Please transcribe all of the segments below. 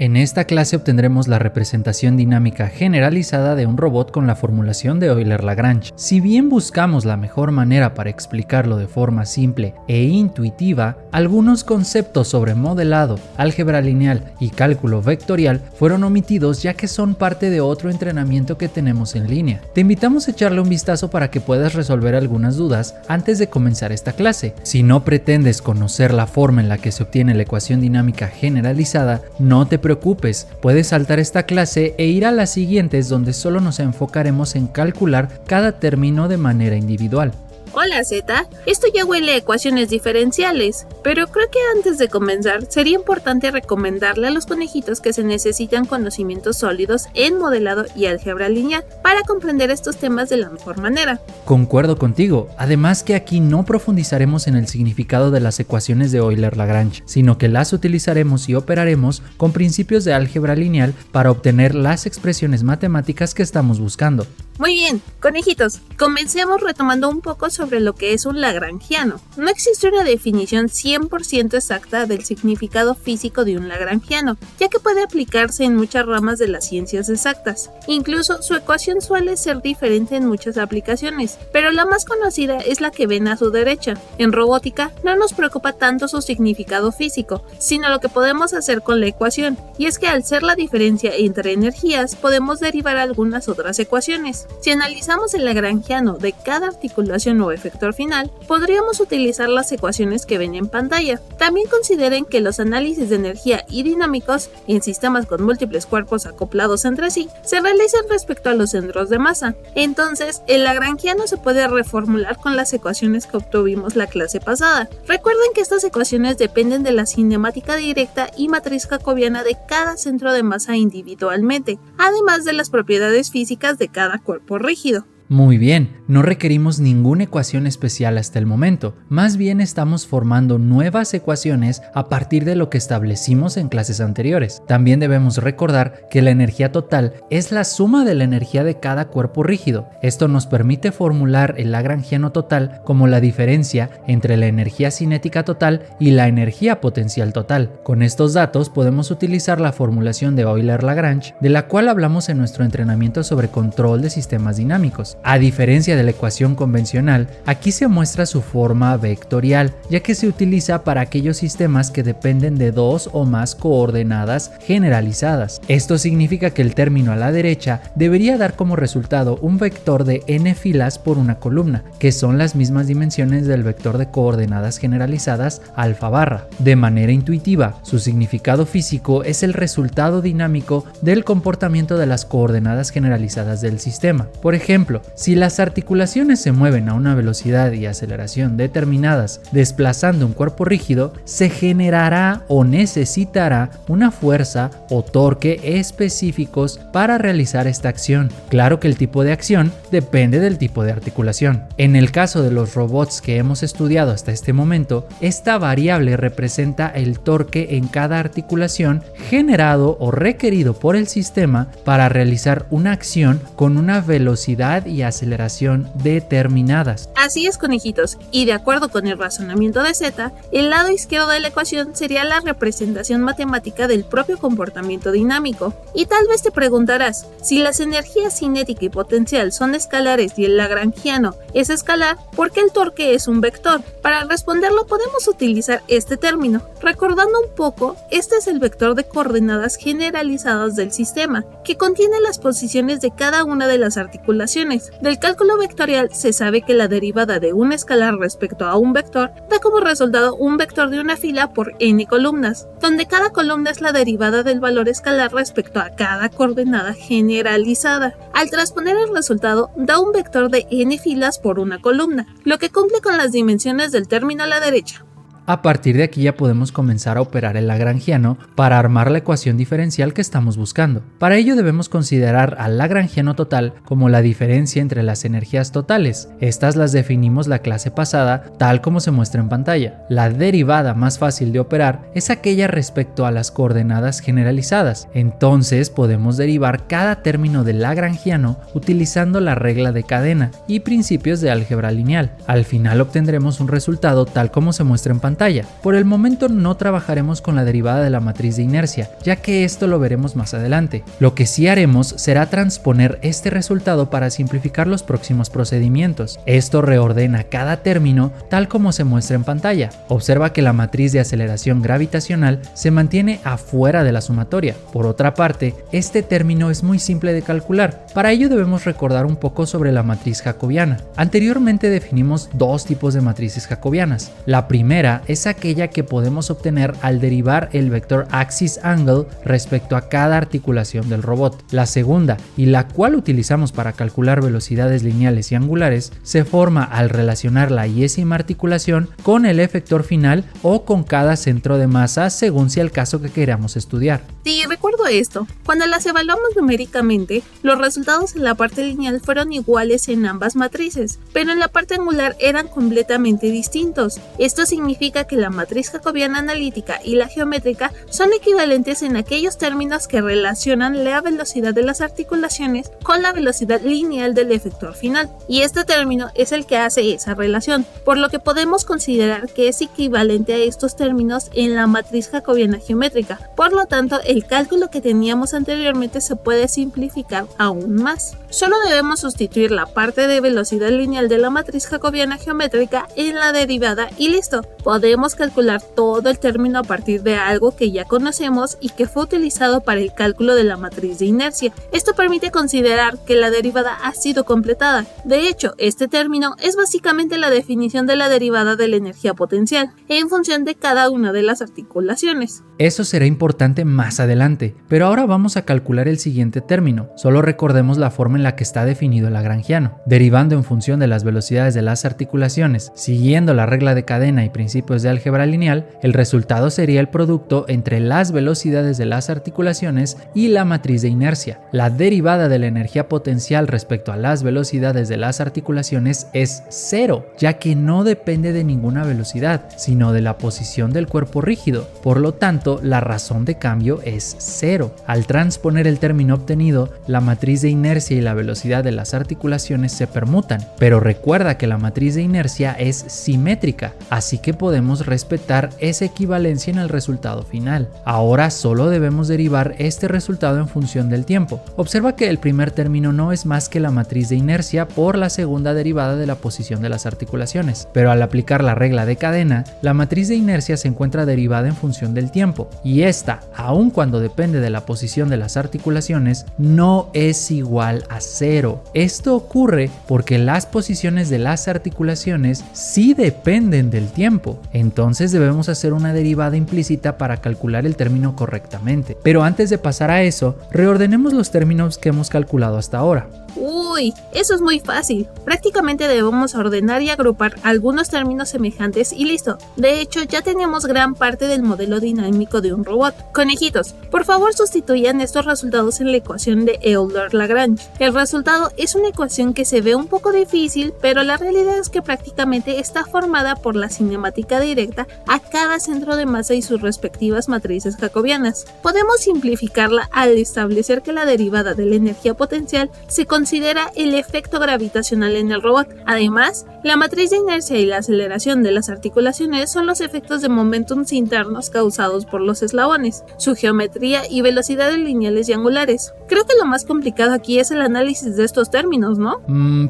En esta clase obtendremos la representación dinámica generalizada de un robot con la formulación de Euler-Lagrange. Si bien buscamos la mejor manera para explicarlo de forma simple e intuitiva, algunos conceptos sobre modelado, álgebra lineal y cálculo vectorial fueron omitidos ya que son parte de otro entrenamiento que tenemos en línea. Te invitamos a echarle un vistazo para que puedas resolver algunas dudas antes de comenzar esta clase. Si no pretendes conocer la forma en la que se obtiene la ecuación dinámica generalizada, no te preocupes, puedes saltar esta clase e ir a las siguientes donde solo nos enfocaremos en calcular cada término de manera individual. Hola Z, esto ya huele a ecuaciones diferenciales, pero creo que antes de comenzar sería importante recomendarle a los conejitos que se necesitan conocimientos sólidos en modelado y álgebra lineal para comprender estos temas de la mejor manera. Concuerdo contigo, además que aquí no profundizaremos en el significado de las ecuaciones de Euler-Lagrange, sino que las utilizaremos y operaremos con principios de álgebra lineal para obtener las expresiones matemáticas que estamos buscando. Muy bien, conejitos, comencemos retomando un poco sobre lo que es un lagrangiano. No existe una definición 100% exacta del significado físico de un lagrangiano, ya que puede aplicarse en muchas ramas de las ciencias exactas. Incluso su ecuación suele ser diferente en muchas aplicaciones, pero la más conocida es la que ven a su derecha. En robótica no nos preocupa tanto su significado físico, sino lo que podemos hacer con la ecuación, y es que al ser la diferencia entre energías podemos derivar algunas otras ecuaciones. Si analizamos el lagrangiano de cada articulación o efector final, podríamos utilizar las ecuaciones que ven en pantalla. También consideren que los análisis de energía y dinámicos en sistemas con múltiples cuerpos acoplados entre sí se realizan respecto a los centros de masa. Entonces, el lagrangiano se puede reformular con las ecuaciones que obtuvimos la clase pasada. Recuerden que estas ecuaciones dependen de la cinemática directa y matriz jacobiana de cada centro de masa individualmente, además de las propiedades físicas de cada cuerpo rígido. Muy bien, no requerimos ninguna ecuación especial hasta el momento, más bien estamos formando nuevas ecuaciones a partir de lo que establecimos en clases anteriores. También debemos recordar que la energía total es la suma de la energía de cada cuerpo rígido. Esto nos permite formular el lagrangiano total como la diferencia entre la energía cinética total y la energía potencial total. Con estos datos podemos utilizar la formulación de Euler-Lagrange, de la cual hablamos en nuestro entrenamiento sobre control de sistemas dinámicos. A diferencia de la ecuación convencional, aquí se muestra su forma vectorial, ya que se utiliza para aquellos sistemas que dependen de dos o más coordenadas generalizadas. Esto significa que el término a la derecha debería dar como resultado un vector de n filas por una columna, que son las mismas dimensiones del vector de coordenadas generalizadas alfa barra. De manera intuitiva, su significado físico es el resultado dinámico del comportamiento de las coordenadas generalizadas del sistema. Por ejemplo, si las articulaciones se mueven a una velocidad y aceleración determinadas desplazando un cuerpo rígido, se generará o necesitará una fuerza o torque específicos para realizar esta acción. Claro que el tipo de acción depende del tipo de articulación. En el caso de los robots que hemos estudiado hasta este momento, esta variable representa el torque en cada articulación generado o requerido por el sistema para realizar una acción con una velocidad y aceleración determinadas. Así es, conejitos, y de acuerdo con el razonamiento de Z, el lado izquierdo de la ecuación sería la representación matemática del propio comportamiento dinámico. Y tal vez te preguntarás, si las energías cinética y potencial son escalares y el lagrangiano es escalar, ¿por qué el torque es un vector? Para responderlo podemos utilizar este término. Recordando un poco, este es el vector de coordenadas generalizadas del sistema, que contiene las posiciones de cada una de las articulaciones. Del cálculo vectorial se sabe que la derivada de un escalar respecto a un vector da como resultado un vector de una fila por n columnas, donde cada columna es la derivada del valor escalar respecto a cada coordenada generalizada. Al transponer el resultado da un vector de n filas por una columna, lo que cumple con las dimensiones del término a la derecha. A partir de aquí ya podemos comenzar a operar el lagrangiano para armar la ecuación diferencial que estamos buscando. Para ello debemos considerar al lagrangiano total como la diferencia entre las energías totales. Estas las definimos la clase pasada tal como se muestra en pantalla. La derivada más fácil de operar es aquella respecto a las coordenadas generalizadas. Entonces podemos derivar cada término del lagrangiano utilizando la regla de cadena y principios de álgebra lineal. Al final obtendremos un resultado tal como se muestra en pantalla. pantalla. Por el momento no trabajaremos con la derivada de la matriz de inercia, ya que esto lo veremos más adelante. Lo que sí haremos será transponer este resultado para simplificar los próximos procedimientos. Esto reordena cada término tal como se muestra en pantalla. Observa que la matriz de aceleración gravitacional se mantiene afuera de la sumatoria. Por otra parte, este término es muy simple de calcular. Para ello debemos recordar un poco sobre la matriz jacobiana. Anteriormente definimos dos tipos de matrices jacobianas. La primera es aquella que podemos obtener al derivar el vector axis angle respecto a cada articulación del robot. La segunda, y la cual utilizamos para calcular velocidades lineales y angulares, se forma al relacionar la y-ésima articulación con el efector final o con cada centro de masa según sea el caso que queramos estudiar. Sí, recuerdo esto. Cuando las evaluamos numéricamente, los resultados en la parte lineal fueron iguales en ambas matrices, pero en la parte angular eran completamente distintos. Esto significa que la matriz jacobiana analítica y la geométrica son equivalentes en aquellos términos que relacionan la velocidad de las articulaciones con la velocidad lineal del efector final, y este término es el que hace esa relación, por lo que podemos considerar que es equivalente a estos términos en la matriz jacobiana geométrica. Por lo tanto, el cálculo que teníamos anteriormente se puede simplificar aún más. Solo debemos sustituir la parte de velocidad lineal de la matriz jacobiana geométrica en la derivada y listo. Podemos calcular todo el término a partir de algo que ya conocemos y que fue utilizado para el cálculo de la matriz de inercia. Esto permite considerar que la derivada ha sido completada. De hecho, este término es básicamente la definición de la derivada de la energía potencial en función de cada una de las articulaciones. Eso será importante más adelante, pero ahora vamos a calcular el siguiente término. Solo recordemos la forma en la que está definido el lagrangiano. Derivando en función de las velocidades de las articulaciones, siguiendo la regla de cadena y principios de álgebra lineal, el resultado sería el producto entre las velocidades de las articulaciones y la matriz de inercia. La derivada de la energía potencial respecto a las velocidades de las articulaciones es cero, ya que no depende de ninguna velocidad, sino de la posición del cuerpo rígido. Por lo tanto, la razón de cambio es cero. Al transponer el término obtenido, la matriz de inercia y la velocidad de las articulaciones se permutan, pero recuerda que la matriz de inercia es simétrica, así que podemos respetar esa equivalencia en el resultado final. Ahora solo debemos derivar este resultado en función del tiempo. Observa que el primer término no es más que la matriz de inercia por la segunda derivada de la posición de las articulaciones, pero al aplicar la regla de cadena, la matriz de inercia se encuentra derivada en función del tiempo, y esta, aun cuando depende de la posición de las articulaciones, no es igual a cero. Esto ocurre porque las posiciones de las articulaciones sí dependen del tiempo, entonces debemos hacer una derivada implícita para calcular el término correctamente. Pero antes de pasar a eso, reordenemos los términos que hemos calculado hasta ahora. Uy, eso es muy fácil. Prácticamente debemos ordenar y agrupar algunos términos semejantes y listo. De hecho, ya tenemos gran parte del modelo dinámico de un robot. Conejitos, por favor sustituyan estos resultados en la ecuación de Euler-Lagrange. El resultado es una ecuación que se ve un poco difícil, pero la realidad es que prácticamente está formada por la cinemática directa a cada centro de masa y sus respectivas matrices jacobianas. Podemos simplificarla al establecer que la derivada de la energía potencial se considera el efecto gravitacional en el robot. Además, la matriz de inercia y la aceleración de las articulaciones son los efectos de momentums internos causados por los eslabones, su geometría y velocidades lineales y angulares. Creo que lo más complicado aquí es el análisis de estos términos, ¿no?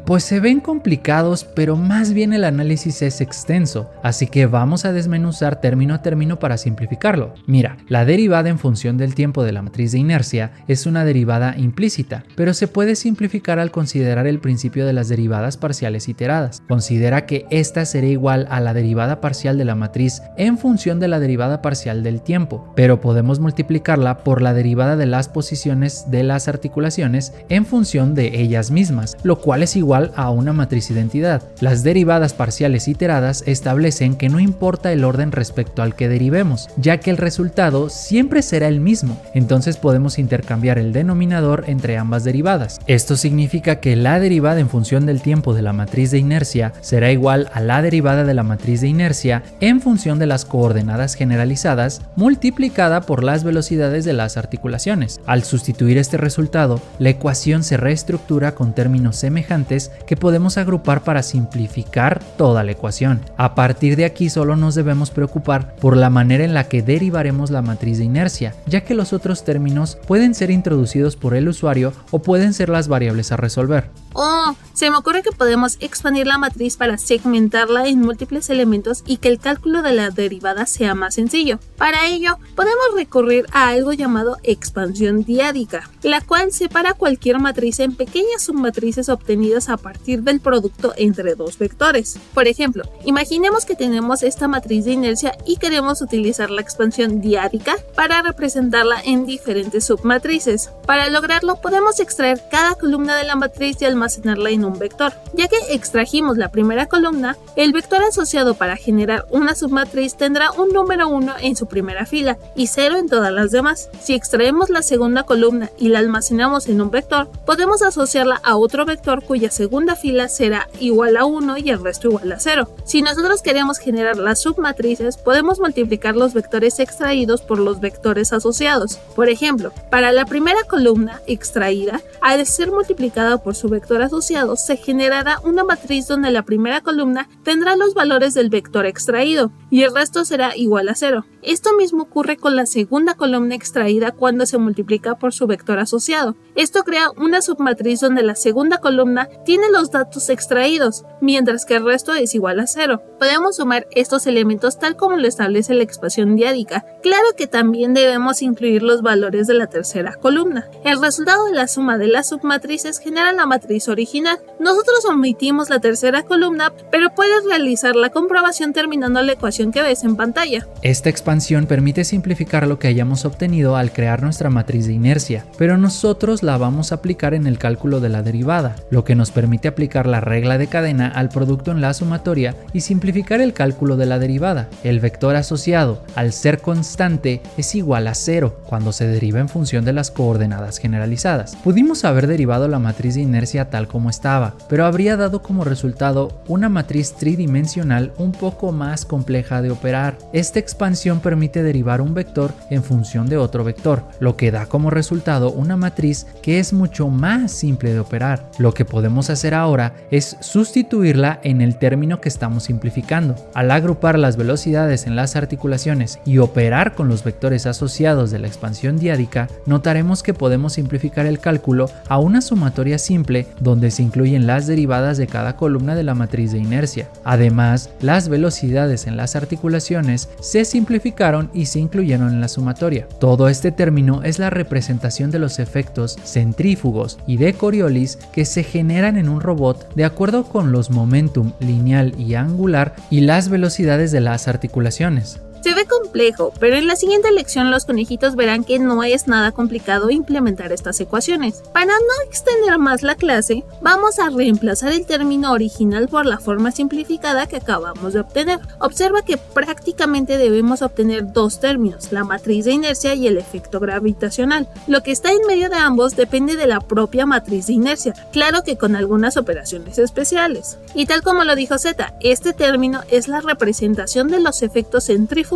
Pues se ven complicados, pero más bien el análisis es extenso, así que vamos a desmenuzar término a término para simplificarlo. Mira, la derivada en función del tiempo de la matriz de inercia es una derivada implícita, pero se puede simplificar al considerar el principio de las derivadas parciales iteradas. Considera que esta será igual a la derivada parcial de la matriz en función de la derivada parcial del tiempo, pero podemos multiplicarla por la derivada de las posiciones de las articulaciones en función de ellas mismas, lo cual es igual a una matriz identidad. Las derivadas parciales iteradas establecen que no importa el orden respecto al que derivemos, ya que el resultado siempre será el mismo, entonces podemos intercambiar el denominador entre ambas derivadas. Esto significa que la derivada en función del tiempo de la matriz de inercia inercia será igual a la derivada de la matriz de inercia en función de las coordenadas generalizadas multiplicada por las velocidades de las articulaciones. Al sustituir este resultado, la ecuación se reestructura con términos semejantes que podemos agrupar para simplificar toda la ecuación. A partir de aquí solo nos debemos preocupar por la manera en la que derivaremos la matriz de inercia, ya que los otros términos pueden ser introducidos por el usuario o pueden ser las variables a resolver. Oh, se me ocurre que podemos expandir la matriz para segmentarla en múltiples elementos y que el cálculo de la derivada sea más sencillo. Para ello, podemos recurrir a algo llamado expansión diádica, la cual separa cualquier matriz en pequeñas submatrices obtenidas a partir del producto entre dos vectores. Por ejemplo, imaginemos que tenemos esta matriz de inercia y queremos utilizar la expansión diádica para representarla en diferentes submatrices. Para lograrlo, podemos extraer cada columna de la matriz y almacenarla en un vector. Ya que extrajimos la primera columna, el vector asociado para generar una submatriz tendrá un número 1 en su primera fila y 0 en todas las demás. Si extraemos la segunda columna y la almacenamos en un vector, podemos asociarla a otro vector cuya segunda fila será igual a 1 y el resto igual a 0. Si nosotros queremos generar las submatrices, podemos multiplicar los vectores extraídos por los vectores asociados. Por ejemplo, para la primera columna extraída, al ser multiplicada por su vector asociado, se generará una matriz donde la primera columna tendrá los valores del vector extraído y el resto será igual a 0. Esto mismo ocurre con la segunda columna extraída cuando se multiplica por su vector asociado. Esto crea una submatriz donde la segunda columna tiene los datos extraídos, mientras que el resto es igual a 0. Podemos sumar estos elementos tal como lo establece la expansión diádica. Claro que también debemos incluir los valores de la tercera columna. El resultado de la suma de las submatrices genera la matriz original. Nosotros omitimos la tercera columna, pero puedes realizar la comprobación terminando la ecuación que ves en pantalla. Esta expansión permite simplificar lo que hayamos obtenido al crear nuestra matriz de inercia, pero nosotros la vamos a aplicar en el cálculo de la derivada, lo que nos permite aplicar la regla de cadena al producto en la sumatoria y simplificar el cálculo de la derivada. El vector asociado, al ser constante, es igual a 0 cuando se deriva en función de las coordenadas generalizadas. Pudimos haber derivado la matriz de inercia tal como estaba, pero habría dado como resultado una matriz tridimensional un poco más compleja de operar. Esta expansión permite derivar un vector en función de otro vector, lo que da como resultado una matriz que es mucho más simple de operar. Lo que podemos hacer ahora es sustituirla en el término que estamos simplificando. Al agrupar las velocidades en las articulaciones y operar con los vectores asociados de la expansión diádica, notaremos que podemos simplificar el cálculo a una sumatoria simple donde se incluyen las derivadas de cada columna de la matriz de inercia. Además, las velocidades en las articulaciones se simplificaron y se incluyeron en la sumatoria. Todo este término es la representación de los efectos centrífugos y de Coriolis que se generan en un robot de acuerdo con los momentum lineal y angular y las velocidades de las articulaciones. Se ve complejo, pero en la siguiente lección los conejitos verán que no es nada complicado implementar estas ecuaciones. Para no extender más la clase, vamos a reemplazar el término original por la forma simplificada que acabamos de obtener. Observa que prácticamente debemos obtener dos términos, la matriz de inercia y el efecto gravitacional. Lo que está en medio de ambos depende de la propia matriz de inercia, claro que con algunas operaciones especiales. Y tal como lo dijo Z, este término es la representación de los efectos centrífugos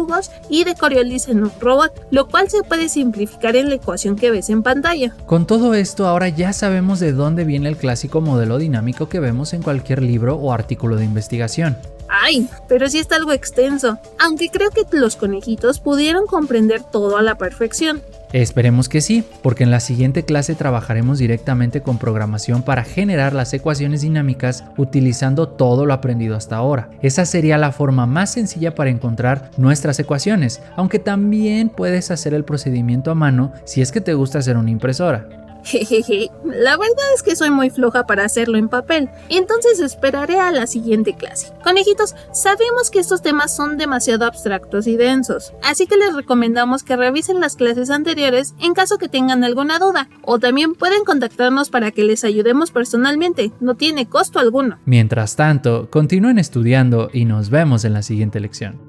y de Coriolis en un robot, lo cual se puede simplificar en la ecuación que ves en pantalla. Con todo esto, ahora ya sabemos de dónde viene el clásico modelo dinámico que vemos en cualquier libro o artículo de investigación. Ay, pero sí está algo extenso, aunque creo que los conejitos pudieron comprender todo a la perfección. Esperemos que sí, porque en la siguiente clase trabajaremos directamente con programación para generar las ecuaciones dinámicas utilizando todo lo aprendido hasta ahora. Esa sería la forma más sencilla para encontrar nuestras ecuaciones, aunque también puedes hacer el procedimiento a mano si es que te gusta hacer una impresora. Jejeje, la verdad es que soy muy floja para hacerlo en papel, entonces esperaré a la siguiente clase. Conejitos, sabemos que estos temas son demasiado abstractos y densos, así que les recomendamos que revisen las clases anteriores en caso que tengan alguna duda, o también pueden contactarnos para que les ayudemos personalmente, no tiene costo alguno. Mientras tanto, continúen estudiando y nos vemos en la siguiente lección.